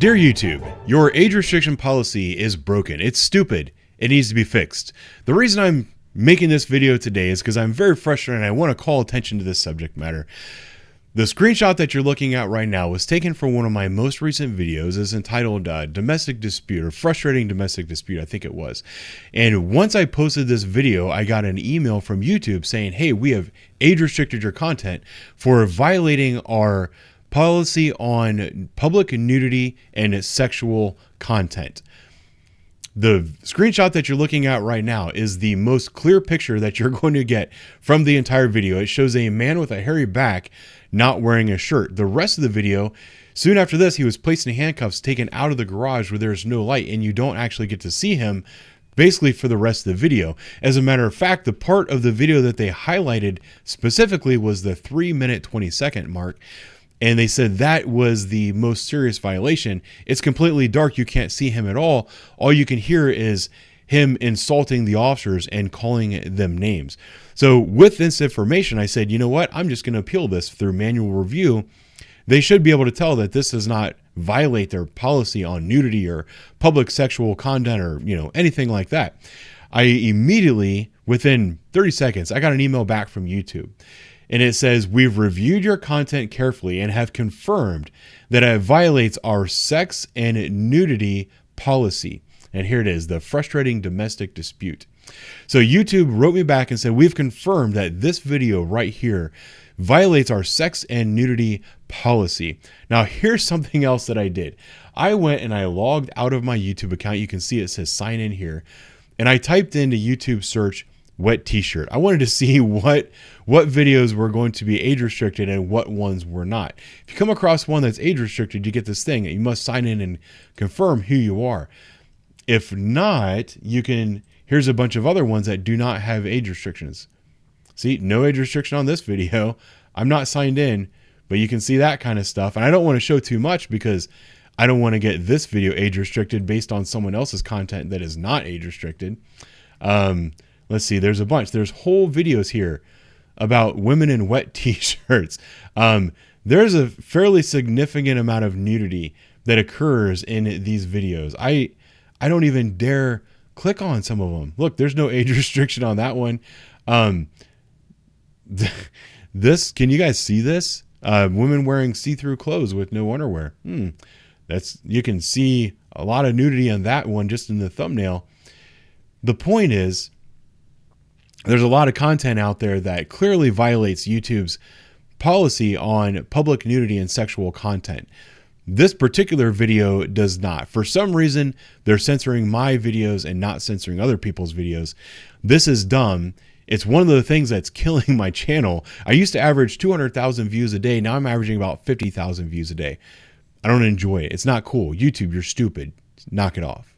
Dear YouTube, your age restriction policy is broken. It's stupid. It needs to be fixed. The reason I'm making this video today is because I'm very frustrated and I want to call attention to this subject matter. The screenshot that you're looking at right now was taken from one of my most recent videos. It's entitled Domestic Dispute, or Frustrating Domestic Dispute, I think it was. And once I posted this video, I got an email from YouTube saying, hey, we have age restricted your content for violating our policy on public nudity and sexual content. The screenshot that you're looking at right now is the most clear picture that you're going to get from the entire video. It shows a man with a hairy back not wearing a shirt. The rest of the video, soon after this, he was placed in handcuffs, taken out of the garage where there's no light, and you don't actually get to see him basically for the rest of the video. As a matter of fact, the part of the video that they highlighted specifically was the 3-minute 20-second mark. And they said that was the most serious violation. It's completely dark. You can't see him at all. All you can hear is him insulting the officers and calling them names. So with this information, I said, you know what? I'm just going to appeal this through manual review. They should be able to tell that this does not violate their policy on nudity or public sexual content or, anything like that. I immediately, within 30 seconds, I got an email back from YouTube. And it says, we've reviewed your content carefully and have confirmed that it violates our sex and nudity policy. And here it is, the frustrating domestic dispute. So YouTube wrote me back and said, we've confirmed that this video right here violates our sex and nudity policy. Now, here's something else that I did. I went and I logged out of my YouTube account. You can see it says sign in here. And I typed into YouTube search wet t-shirt. I wanted to see what videos were going to be age restricted and what ones were not. If you come across one that's age restricted, you get this thing. You must sign in and confirm who you are. If not, here's a bunch of other ones that do not have age restrictions. See, no age restriction on this video. I'm not signed in, but you can see that kind of stuff. And I don't want to show too much because I don't want to get this video age restricted based on someone else's content that is not age restricted. Let's see, there's a bunch. There's whole videos here about women in wet t-shirts. There's a fairly significant amount of nudity that occurs in these videos. I don't even dare click on some of them. Look, there's no age restriction on that one. This, can you guys see this? Women wearing see-through clothes with no underwear. You can see a lot of nudity on that one just in the thumbnail. The point is, there's a lot of content out there that clearly violates YouTube's policy on public nudity and sexual content. This particular video does not. For some reason, they're censoring my videos and not censoring other people's videos. This is dumb. It's one of the things that's killing my channel. I used to average 200,000 views a day. Now I'm averaging about 50,000 views a day. I don't enjoy it. It's not cool. YouTube, you're stupid. Knock it off.